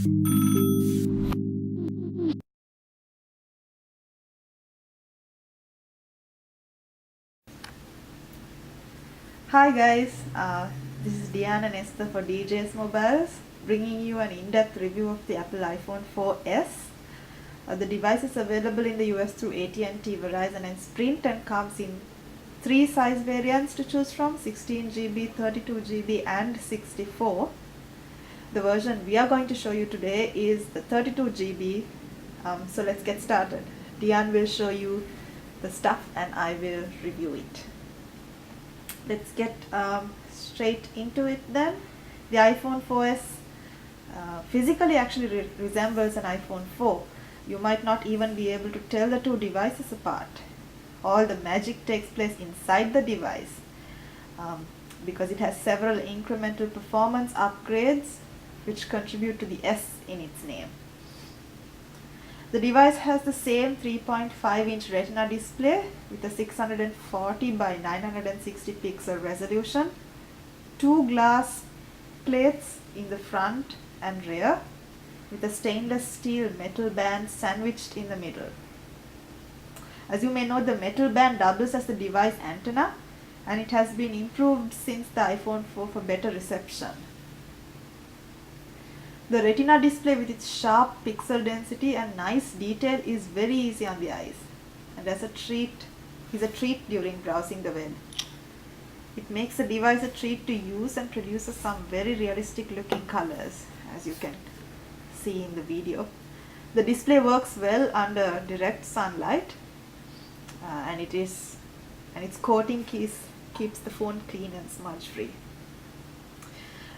Hi guys, this is Diana and Esther for DJ's Mobiles, bringing you an in-depth review of the Apple iPhone 4S. The device is available in the US through AT&T, Verizon and Sprint and comes in three size variants to choose from: 16GB, 32GB and 64. The version we are going to show you today is the 32GB. So let's get started. Diane will show you the stuff and I will review it. Let's get straight into it then. The iPhone 4S physically actually resembles an iPhone 4. You might not even be able to tell the two devices apart. All the magic takes place inside the device because it has several incremental performance upgrades which contribute to the S in its name. The device has the same 3.5-inch retina display with a 640 by 960 pixel resolution, two glass plates in the front and rear with a stainless steel metal band sandwiched in the middle. As you may know, the metal band doubles as the device antenna and it has been improved since the iPhone 4 for better reception. The retina display with its sharp pixel density and nice detail is very easy on the eyes and is a treat during browsing the web. It makes the device a treat to use and produces some very realistic looking colors, as you can see in the video. The display works well under direct sunlight and its coating keeps the phone clean and smudge free.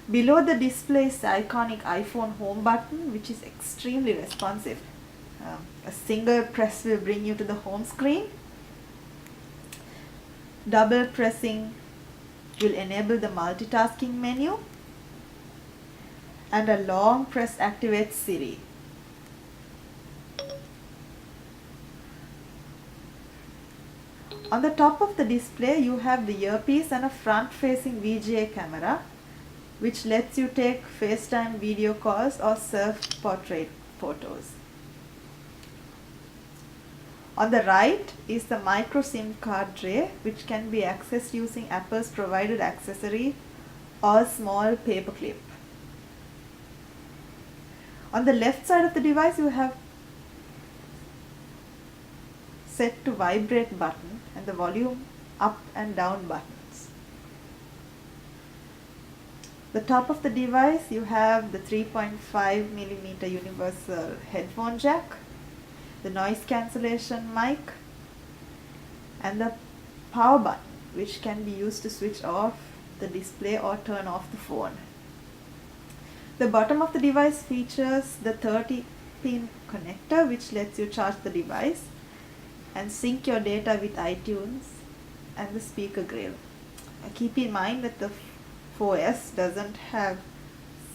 Below the display is the iconic iPhone home button, which is extremely responsive. A single press will bring you to the home screen. Double pressing will enable the multitasking menu. And a long press activates Siri. On the top of the display, you have the earpiece and a front-facing VGA camera, which lets you take Facetime video calls or surf portrait photos. On the right is the micro SIM card tray, which can be accessed using Apple's provided accessory or small paperclip. On the left side of the device, you have set to vibrate button and the volume up and down buttons. The top of the device, you have the 3.5mm universal headphone jack, the noise cancellation mic, and the power button, which can be used to switch off the display or turn off the phone. The bottom of the device features the 30-pin connector, which lets you charge the device and sync your data with iTunes and the speaker grill. Keep in mind that the 4S doesn't have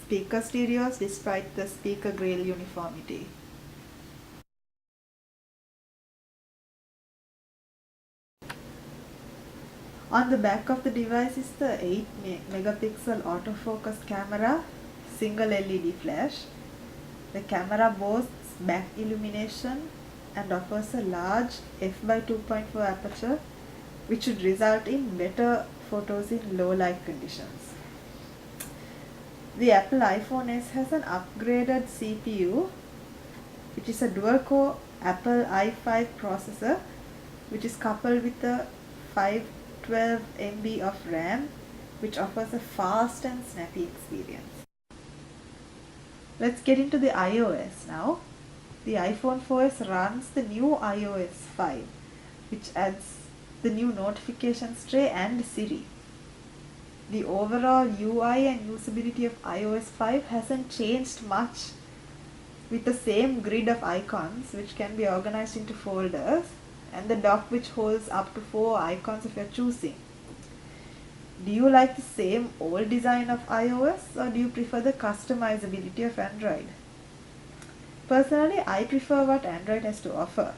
speaker stereos despite the speaker grill uniformity. On the back of the device is the 8 megapixel autofocus camera, single LED flash. The camera boasts back illumination and offers a large f/2.4 aperture, which should result in better photos in low light conditions. The Apple iPhone S has an upgraded CPU, which is a dual-core Apple i5 processor, which is coupled with a 512 MB of RAM, which offers a fast and snappy experience. Let's get into the iOS now. The iPhone 4S runs the new iOS 5, which adds the new notifications tray and Siri. The overall UI and usability of iOS 5 hasn't changed much, with the same grid of icons which can be organized into folders and the dock which holds up to 4 icons of your choosing. Do you like the same old design of iOS or do you prefer the customizability of Android? Personally, I prefer what Android has to offer,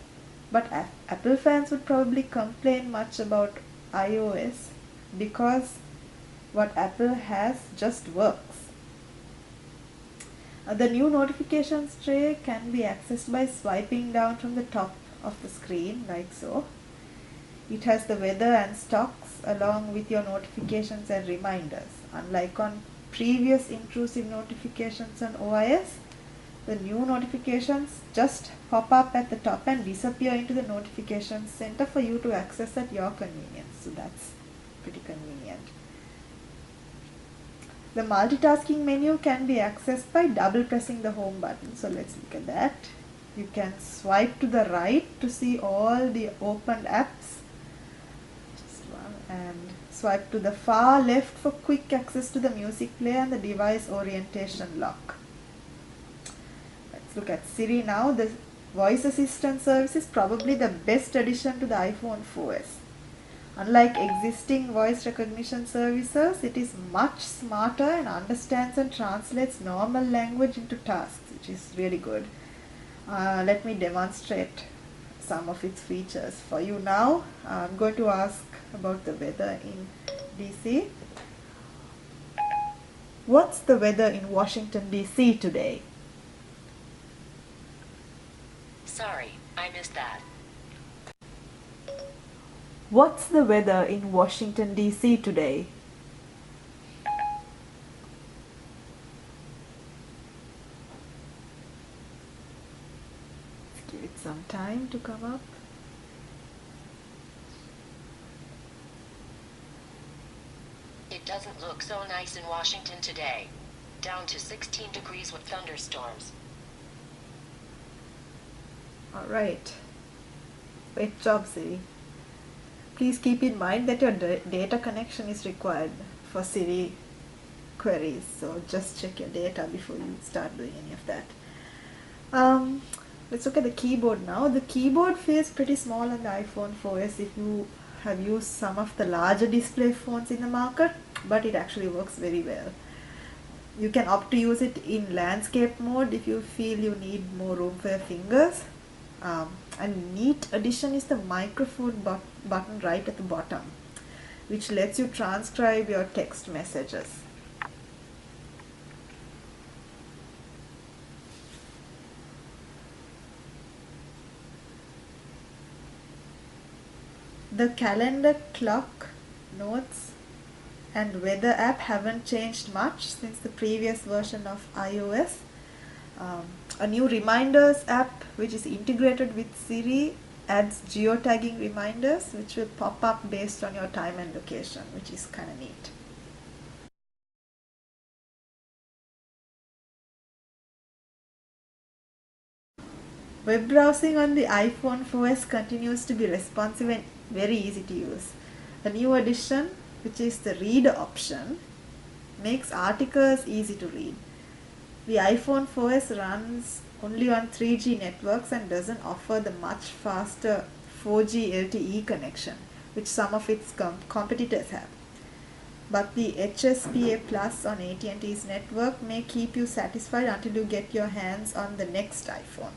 but Apple fans would probably complain much about iOS because what Apple has just works. The new notifications tray can be accessed by swiping down from the top of the screen like so. It has the weather and stocks along with your notifications and reminders. Unlike on previous intrusive notifications on OIS, the new notifications just pop up at the top and disappear into the notifications center for you to access at your convenience. So that's pretty convenient. The multitasking menu can be accessed by double pressing the home button. So let's look at that. You can swipe to the right to see all the opened apps. Just one, and swipe to the far left for quick access to the music player and the device orientation lock. Let's look at Siri now. The voice assistant service is probably the best addition to the iPhone 4S. Unlike existing voice recognition services, it is much smarter and understands and translates normal language into tasks, which is really good. Let me demonstrate some of its features for you now. I'm going to ask about the weather in DC. What's the weather in Washington, DC today? Sorry, I missed that. What's the weather in Washington, D.C. today? Let's give it some time to come up. It doesn't look so nice in Washington today. Down to 16 degrees with thunderstorms. Alright. Great job, Siri. Please keep in mind that your data connection is required for Siri queries. So just check your data before you start doing any of that. Let's look at the keyboard now. The keyboard feels pretty small on the iPhone 4S if you have used some of the larger display phones in the market, but it actually works very well. You can opt to use it in landscape mode if you feel you need more room for your fingers. A neat addition is the microphone button right at the bottom, which lets you transcribe your text messages. The calendar, clock, notes and weather app haven't changed much since the previous version of iOS. A new reminders app which is integrated with Siri adds geotagging reminders which will pop up based on your time and location, which is kind of neat. Web browsing on the iPhone 4S continues to be responsive and very easy to use. A new addition, which is the reader option, makes articles easy to read. The iPhone 4S runs only on 3G networks and doesn't offer the much faster 4G LTE connection, which some of its competitors have. But the HSPA Plus on AT&T's network may keep you satisfied until you get your hands on the next iPhone.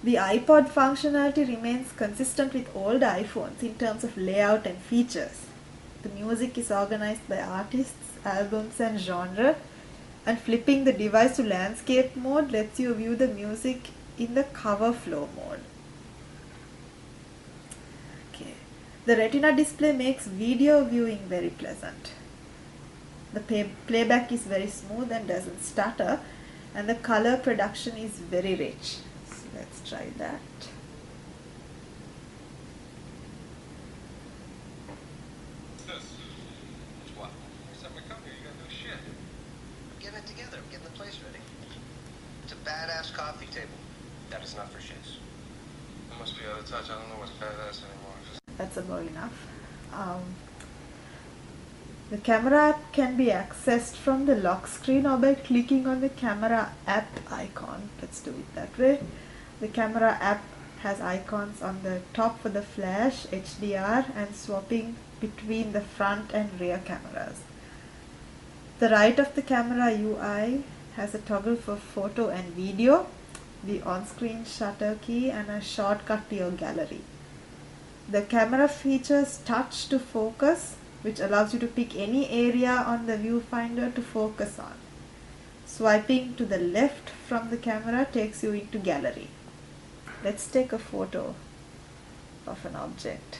The iPod functionality remains consistent with older iPhones in terms of layout and features. The music is organized by artists, albums and genre, and flipping the device to landscape mode lets you view the music in the cover flow mode. Okay. The retina display makes video viewing very pleasant. The playback is very smooth and doesn't stutter, and the color production is very rich. So let's try that. Badass coffee table. That is not for shits. I must be out of touch. I don't know what's badass anymore. That's about enough. The camera app can be accessed from the lock screen or by clicking on the camera app icon. Let's do it that way. The camera app has icons on the top for the flash, HDR and swapping between the front and rear cameras. The right of the camera UI has a toggle for photo and video, the on-screen shutter key and a shortcut to your gallery. The camera features touch to focus, which allows you to pick any area on the viewfinder to focus on. Swiping to the left from the camera takes you into gallery. Let's take a photo of an object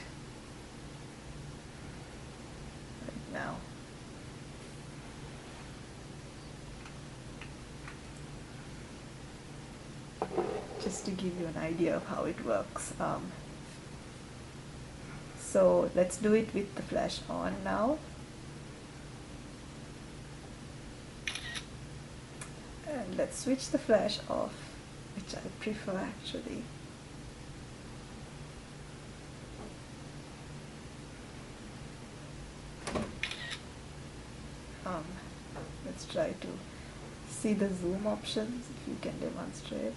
right now. Just to give you an idea of how it works. So let's do it with the flash on now. And let's switch the flash off, which I prefer actually. Let's try to see the zoom options if you can demonstrate.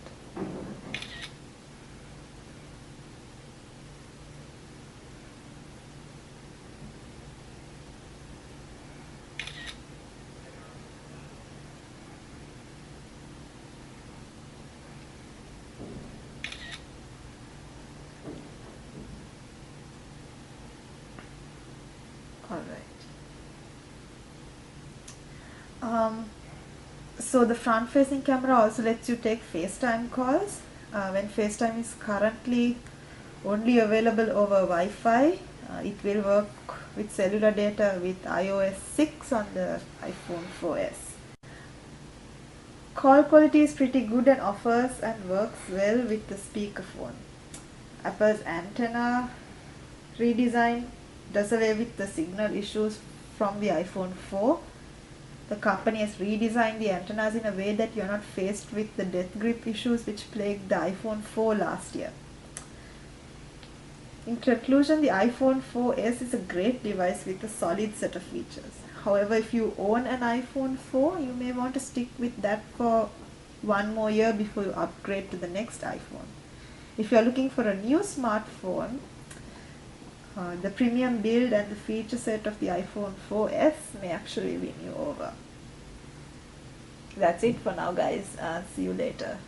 So the front facing camera also lets you take Facetime calls. When Facetime is currently only available over Wi-Fi, it will work with cellular data with iOS 6 on the iPhone 4S. Call quality is pretty good and offers and works well with the speakerphone. Apple's antenna redesign does away with the signal issues from the iPhone 4. The company has redesigned the antennas in a way that you're not faced with the death grip issues which plagued the iPhone 4 last year. In conclusion, the iPhone 4S is a great device with a solid set of features. However, if you own an iPhone 4, you may want to stick with that for one more year before you upgrade to the next iPhone. If you're looking for a new smartphone, the premium build and the feature set of the iPhone 4S may actually win you over. That's it for now, guys. See you later.